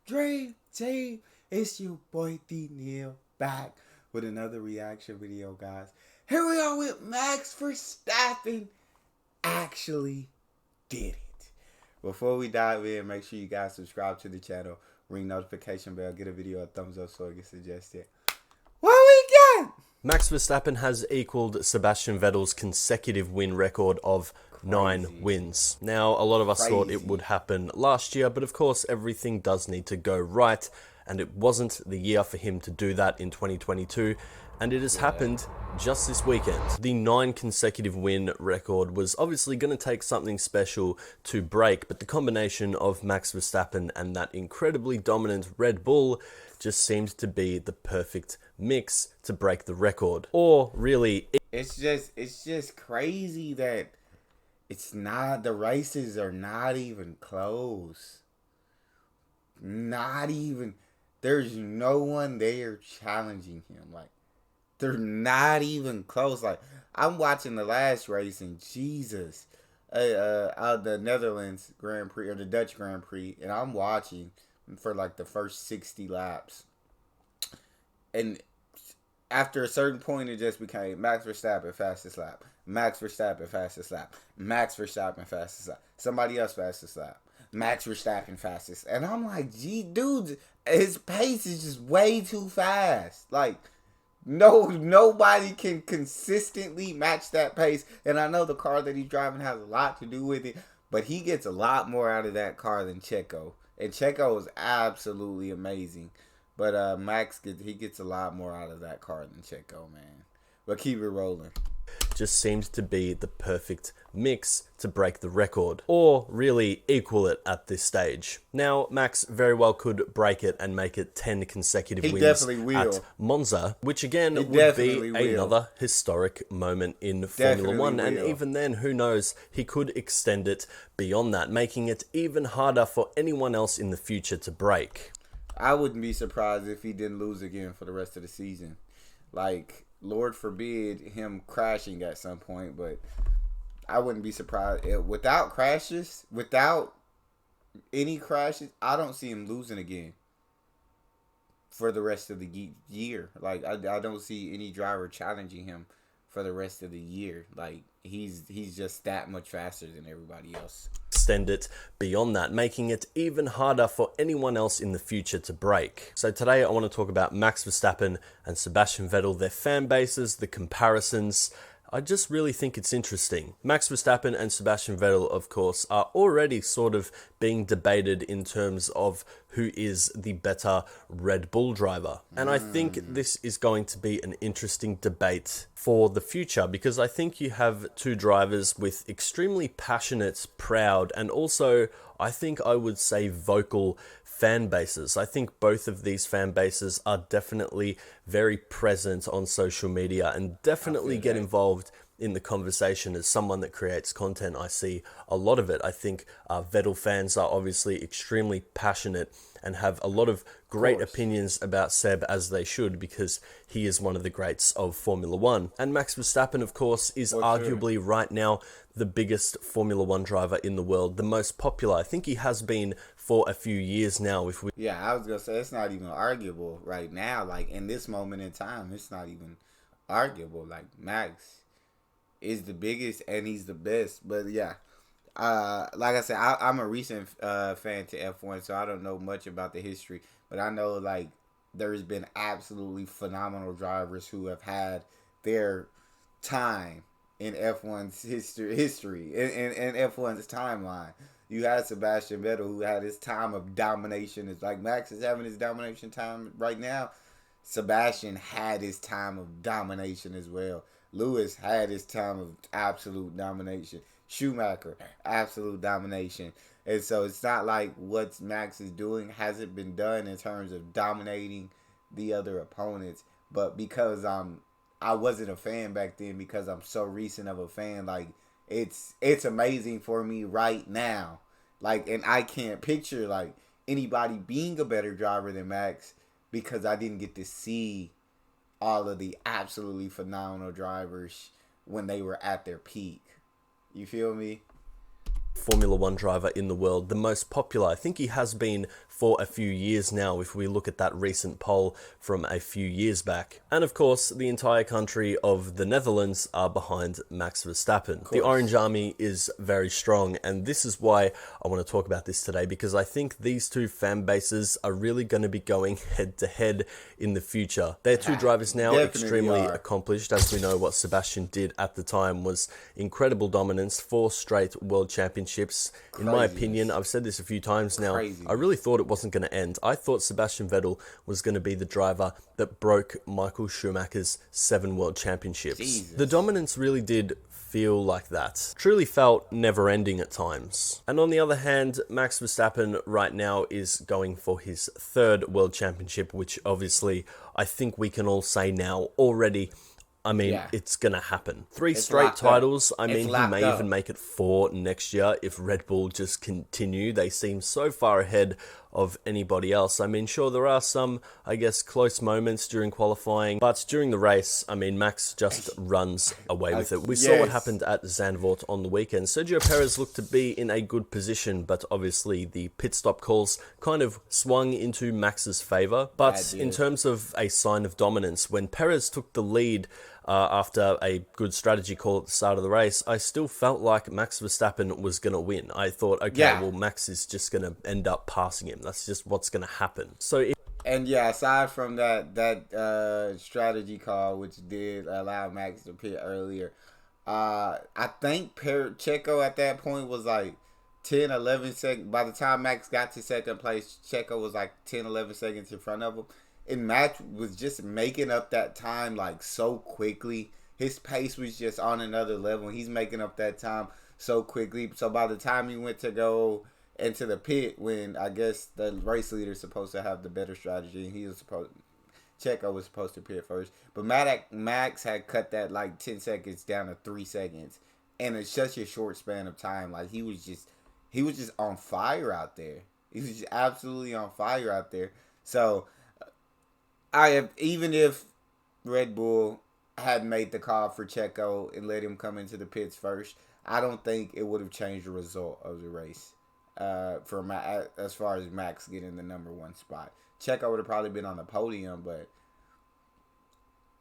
Dream Team. It's your boy D Neal back with another reaction video, guys. Here we are with Max Verstappen actually did it. Before we dive in, make sure you guys subscribe to the channel, ring notification bell, get a video a thumbs up so it gets suggested. What we got? Max Verstappen has equaled Sebastian Vettel's consecutive win record of 9 wins. Now, a lot of us thought it would happen last year, but of course, everything does need to go right, and it wasn't the year for him to do that in 2022, and it has happened just this weekend. The 9 consecutive win record was obviously going to take something special to break, but the combination of Max Verstappen and that incredibly dominant Red Bull just seemed to be the perfect mix to break the record. Or really, it's just crazy that the races are not even close. Not even, there's no one there challenging him. Like, they're not even close. Like, I'm watching the last race and Jesus, out the Netherlands Grand Prix or the Dutch Grand Prix, and I'm watching for like the first 60 laps. And after a certain point, it just became Max Verstappen fastest lap, Max Verstappen fastest lap, Max Verstappen fastest lap, somebody else fastest lap, Max Verstappen fastest. And I'm like, gee, dude, his pace is just way too fast. Like, nobody can consistently match that pace. And I know the car that he's driving has a lot to do with it, but he gets a lot more out of that car than Checo. And Checo is absolutely amazing. But Max gets a lot more out of that car than Checo, man. But keep it rolling. just seemed to be the perfect mix to break the record, or really equal it at this stage. Now, Max very well could break it and make it 10 consecutive wins at Monza, which again would be another historic moment in Formula One. And even then, who knows, he could extend it beyond that, making it even harder for anyone else in the future to break. I wouldn't be surprised if he didn't lose again for the rest of the season. Like, Lord forbid him crashing at some point, but I wouldn't be surprised. Without crashes, without any crashes, I don't see him losing again for the rest of the year. Like, I don't see any driver challenging him for the rest of the year. Like, he's just that much faster than everybody else. Extend it beyond that, making it even harder for anyone else in the future to break. So today I want to talk about Max Verstappen and Sebastian Vettel, their fan bases, the comparisons. I just really think it's interesting. Max Verstappen and Sebastian Vettel, of course, are already sort of being debated in terms of who is the better Red Bull driver. And I think this is going to be an interesting debate for the future, because I think you have two drivers with extremely passionate, proud, and also, I think I would say, vocal fan bases. I think both of these fan bases are definitely very present on social media and definitely get involved in the conversation. As someone that creates content, I see a lot of it. I think Vettel fans are obviously extremely passionate and have a lot of great opinions about Seb, as they should, because he is one of the greats of Formula One. And Max Verstappen, of course, is arguably right now the biggest Formula One driver in the world, the most popular. I think he has been for a few years now. Yeah, I was gonna say, it's not even arguable right now. Like, in this moment in time, it's not even arguable. Like, Max is the biggest and he's the best. But yeah, like I said, I'm a recent fan to F1, so I don't know much about the history, but I know, like, there's been absolutely phenomenal drivers who have had their time in F1's history in F1's timeline. You had Sebastian Vettel, who had his time of domination. It's like Max is having his domination time right now. Sebastian had his time of domination as well. Lewis had his time of absolute domination. Schumacher, absolute domination. And so it's not like what Max is doing hasn't been done in terms of dominating the other opponents. But because I wasn't a fan back then, because I'm so recent of a fan, like, it's amazing for me right now. Like, and I can't picture, like, anybody being a better driver than Max, because I didn't get to see all of the absolutely phenomenal drivers when they were at their peak. You feel me? Formula One driver in the world, the most popular. I think he has been for a few years now, if we look at that recent poll from a few years back. And of course, the entire country of the Netherlands are behind Max Verstappen. The Orange Army is very strong, and this is why I want to talk about this today, because I think these two fan bases are really going to be going head to head in the future. They're two drivers now extremely accomplished. As we know, what Sebastian did at the time was incredible dominance, 4 straight world championships. In my opinion, I've said this a few times now, I really thought it wasn't going to end. I thought Sebastian Vettel was going to be the driver that broke Michael Schumacher's 7 world championships. The dominance really did feel like that. Truly felt never-ending at times. And on the other hand, Max Verstappen right now is going for his 3rd world championship, which obviously I think we can all say now already, I mean, it's going to happen. 3 straight titles. I mean, he may even make it 4 next year if Red Bull just continue. They seem so far ahead of anybody else. I mean, sure, there are some, I guess, close moments during qualifying, but during the race, I mean, Max just runs away with it. We saw what happened at Zandvoort on the weekend. Sergio Perez looked to be in a good position, but obviously the pit stop calls kind of swung into Max's favor. But in terms of a sign of dominance, when Perez took the lead after a good strategy call at the start of the race, I still felt like Max Verstappen was going to win. I thought, okay, well, Max is just going to end up passing him. That's just what's going to happen. So, aside from that strategy call, which did allow Max to pit earlier, I think Checo at that point was like 10, 11 seconds. By the time Max got to second place, Checo was like 10, 11 seconds in front of him. And Max was just making up that time like so quickly. His pace was just on another level. He's making up that time so quickly. So by the time he went to go into the pit, when I guess the race leader is supposed to have the better strategy, Checo was supposed to pit first. But Max had cut that like 10 seconds down to 3 seconds. And it's such a short span of time. Like he was just on fire out there. He was just absolutely on fire out there. So even if Red Bull had made the call for Checo and let him come into the pits first, I don't think it would have changed the result of the race. As far as Max getting the number 1 spot, Checo would have probably been on the podium, but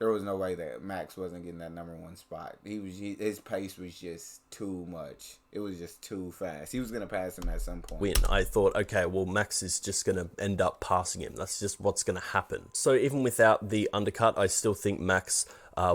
there was no way that Max wasn't getting that number 1 spot. His pace was just too much. It was just too fast. He was gonna pass him at some point. I thought, okay, well, Max is just gonna end up passing him. That's just what's gonna happen. So even without the undercut, I still think Max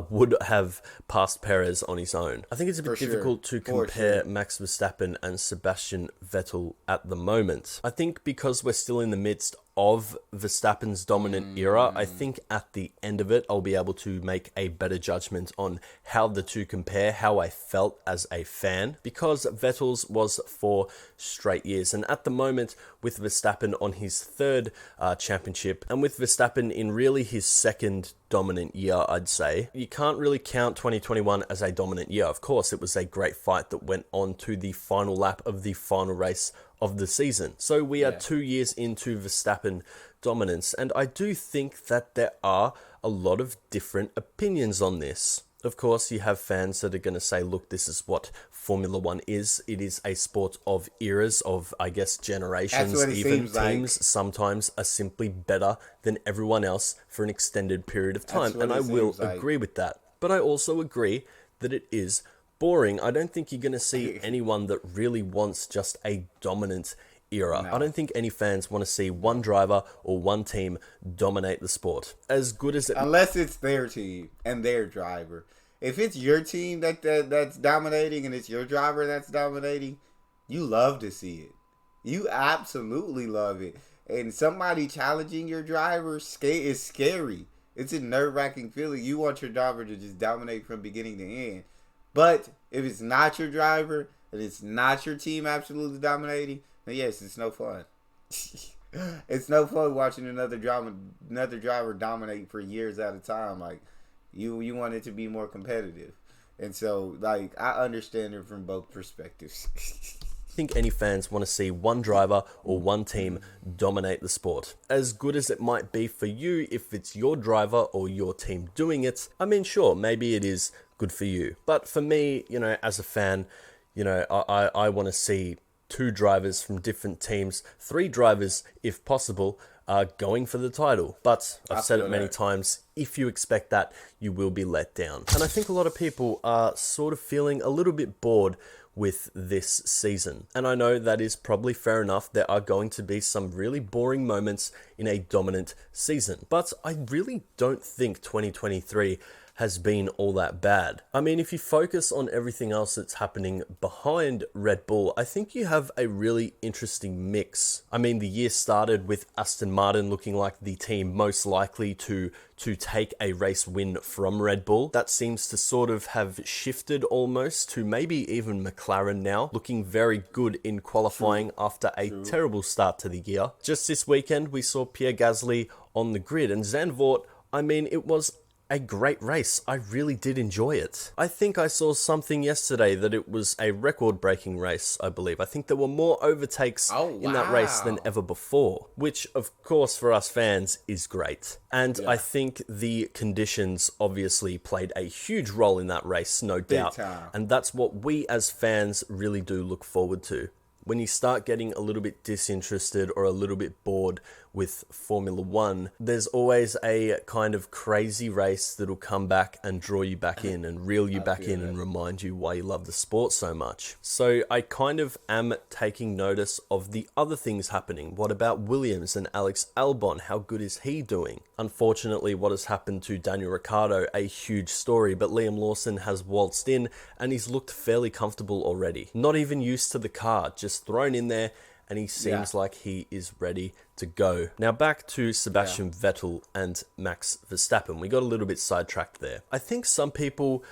would have passed Perez on his own. I think it's a bit difficult to compare Max Verstappen and Sebastian Vettel at the moment. I think because we're still in the midst of Verstappen's dominant era, I think at the end of it, I'll be able to make a better judgment on how the two compare, how I felt as a fan, because Vettel's was 4 straight years. And at the moment, with Verstappen on his 3rd championship, and with Verstappen in really his 2nd dominant year, I'd say, you can't really count 2021 as a dominant year. Of course, it was a great fight that went on to the final lap of the final race of the season. So we are 2 years into Verstappen dominance, and I do think that there are a lot of different opinions on this. Of course, you have fans that are going to say, look, this is what Formula One is. It is a sport of eras, of, I guess, generations. Even teams sometimes are simply better than everyone else for an extended period of time. And I will agree with that. But I also agree that it is boring. I don't think you're going to see anyone that really wants just a dominant era. No. I don't think any fans want to see one driver or one team dominate the sport. As good as it... Unless it's their team and their driver. If it's your team that's dominating and it's your driver that's dominating, you love to see it. You absolutely love it. And somebody challenging your driver is scary. It's a nerve-wracking feeling. You want your driver to just dominate from beginning to end. But if it's not your driver and it's not your team absolutely dominating, then yes, it's no fun. It's no fun watching another driver dominate for years at a time. Like you want it to be more competitive, and so like I understand it from both perspectives. I think any fans want to see one driver or one team dominate the sport. As good as it might be for you, if it's your driver or your team doing it, I mean, sure, maybe it is good for you. But for me, as a fan, I want to see two drivers from different teams, three drivers if possible, going for the title. But I've said it many times, if you expect that, you will be let down. And I think a lot of people are sort of feeling a little bit bored with this season. And I know that is probably fair enough. There are going to be some really boring moments in a dominant season. But I really don't think 2023 has been all that bad. I mean, if you focus on everything else that's happening behind Red Bull, I think you have a really interesting mix. I mean, the year started with Aston Martin looking like the team most likely to take a race win from Red Bull. That seems to sort of have shifted almost to maybe even McLaren now, looking very good in qualifying after a terrible start to the year. Just this weekend, we saw Pierre Gasly on the grid, and Zandvoort, I mean, it was a great race. I really did enjoy it. I think I saw something yesterday that it was a record-breaking race, I believe. I think there were more overtakes in that race than ever before, which, of course, for us fans is great. And I think the conditions obviously played a huge role in that race, no doubt. And that's what we as fans really do look forward to. When you start getting a little bit disinterested or a little bit bored with Formula One, there's always a kind of crazy race that'll come back and draw you back in and reel you back in and remind you why you love the sport so much. So I kind of am taking notice of the other things happening. What about Williams and Alex Albon? How good is he doing? Unfortunately, what has happened to Daniel Ricciardo, a huge story, but Liam Lawson has waltzed in and he's looked fairly comfortable already. Not even used to the car, just thrown in there, and he seems like he is ready to go. Now back to Sebastian Vettel and Max Verstappen. We got a little bit sidetracked there. I think some people,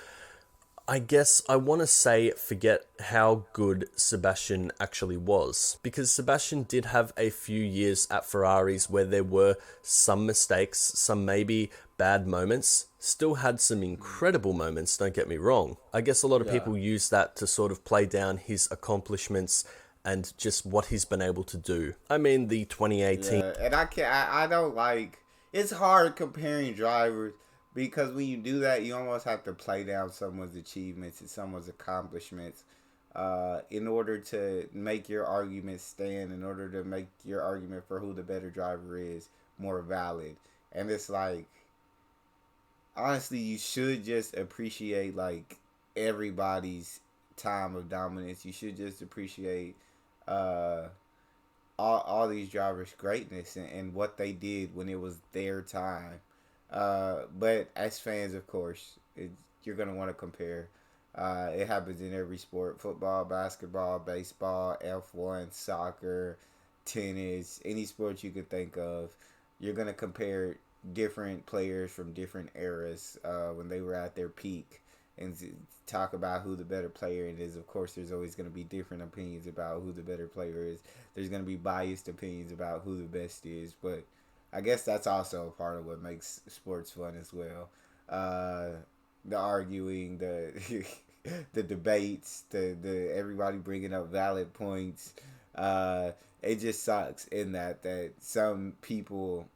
I guess I want to say, forget how good Sebastian actually was. Because Sebastian did have a few years at Ferraris where there were some mistakes, some maybe bad moments, still had some incredible moments, don't get me wrong. I guess a lot of people use that to sort of play down his accomplishments and just what he's been able to do. I mean, the 2018... Yeah, and I don't like... It's hard comparing drivers because when you do that, you almost have to play down someone's achievements and someone's accomplishments in order to make your argument stand, in order to make your argument for who the better driver is more valid. And it's like, honestly, you should just appreciate, like, everybody's time of dominance. You should just appreciate all these drivers' greatness and what they did when it was their time. But as fans, of course, you're going to want to compare. It happens in every sport: football, basketball, baseball, F1, soccer, tennis, any sport you could think of. You're going to compare different players from different eras when they were at their peak and talk about who the better player is. Of course, there's always going to be different opinions about who the better player is. There's going to be biased opinions about who the best is, but I guess that's also part of what makes sports fun as well. The arguing, the the debates, the everybody bringing up valid points. It just sucks in that some people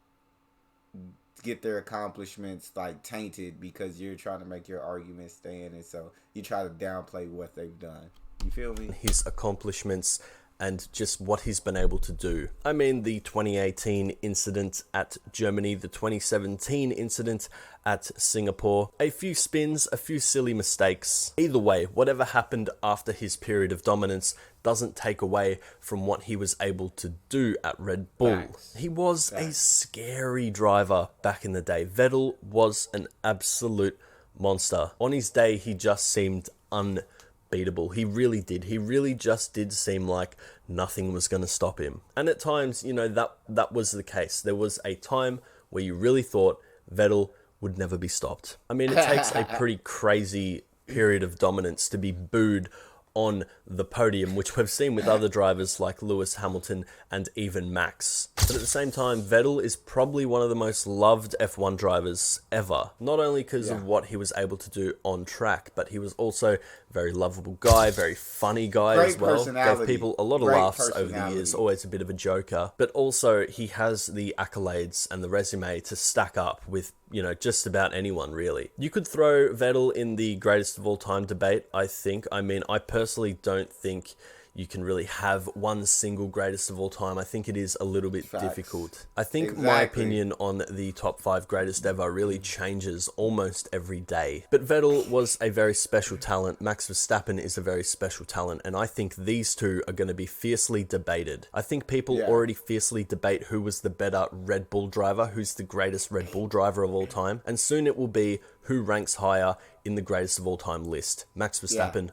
get their accomplishments like tainted because you're trying to make your argument stand, and so you try to downplay what they've done. You feel me? His accomplishments and just what he's been able to do. I mean, the 2018 incident at Germany, the 2017 incident at Singapore, a few spins, a few silly mistakes. Either way, whatever happened after his period of dominance doesn't take away from what he was able to do at Red Bull. Thanks. He was a scary driver back in the day. Vettel was an absolute monster. On his day, he just seemed unbeatable. He really did. He really just did seem like nothing was going to stop him. And at times, you know, that was the case. There was a time where you really thought Vettel would never be stopped. I mean, it takes a pretty crazy period of dominance to be booed on the podium, which we've seen with other drivers like Lewis Hamilton and even Max. But at the same time, Vettel is probably one of the most loved F1 drivers ever. Not only because of what he was able to do on track, but he was also a very lovable guy, very funny guy as well. Gave people a lot of laughs over the years, always a bit of a joker. But also, he has the accolades and the resume to stack up with, you know, just about anyone, really. You could throw Vettel in the greatest of all time debate, I think. I mean, I personally personally don't think you can really have one single greatest of all time. I think it is a little bit Facts. difficult. I think my Exactly. opinion on the top 5 greatest ever really changes almost every day. But Vettel was a very special talent. Max Verstappen is a very special talent. And I think these two are going to be fiercely debated. I think people Yeah. already fiercely debate who was the better Red Bull driver, who's the greatest Red Bull driver of all time. And soon it will be who ranks higher in the greatest of all time list, Max Verstappen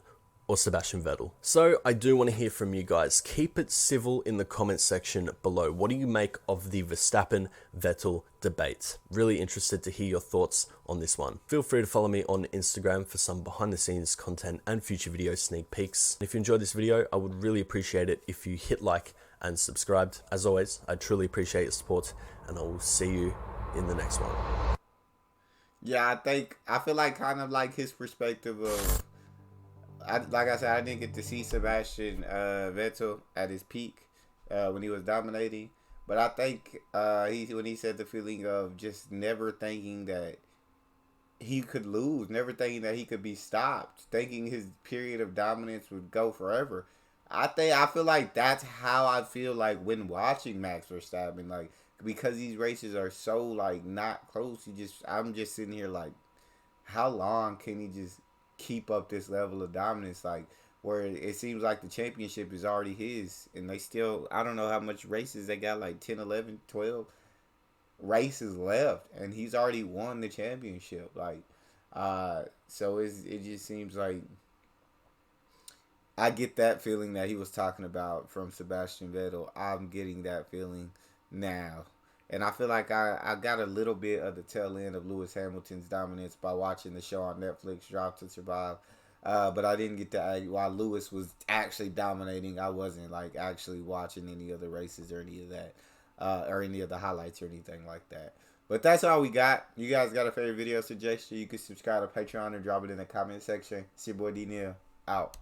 or Sebastian Vettel. So I do want to hear from you guys. Keep it civil in the comments section below. What do you make of the Verstappen-Vettel debate? Really interested to hear your thoughts on this one. Feel free to follow me on Instagram for some behind the scenes content and future video sneak peeks. If you enjoyed this video, I would really appreciate it if you hit like and subscribed. As always, I truly appreciate your support, and I will see you in the next one. Yeah, I feel like kind of like his perspective of, like I said, I didn't get to see Sebastian Vettel at his peak when he was dominating, but I think when he said the feeling of just never thinking that he could lose, never thinking that he could be stopped, thinking his period of dominance would go forever. I feel like that's how I feel like when watching Max Verstappen, like, because these races are so like not close. I'm just sitting here like, how long can he just keep up this level of dominance? Like, where it seems like the championship is already his, and they still, I don't know how much races they got, like 10, 11, 12 races left, and he's already won the championship. Like, so it just seems like I get that feeling that he was talking about from Sebastian Vettel. I'm getting that feeling now. And I feel like I got a little bit of the tail end of Lewis Hamilton's dominance by watching the show on Netflix, Drive to Survive. But I didn't get to, while Lewis was actually dominating, I wasn't like actually watching any of the races or any of that, or any of the highlights or anything like that. But that's all we got. You guys got a favorite video suggestion? You can subscribe to Patreon and drop it in the comment section. It's your boy D Neal, out.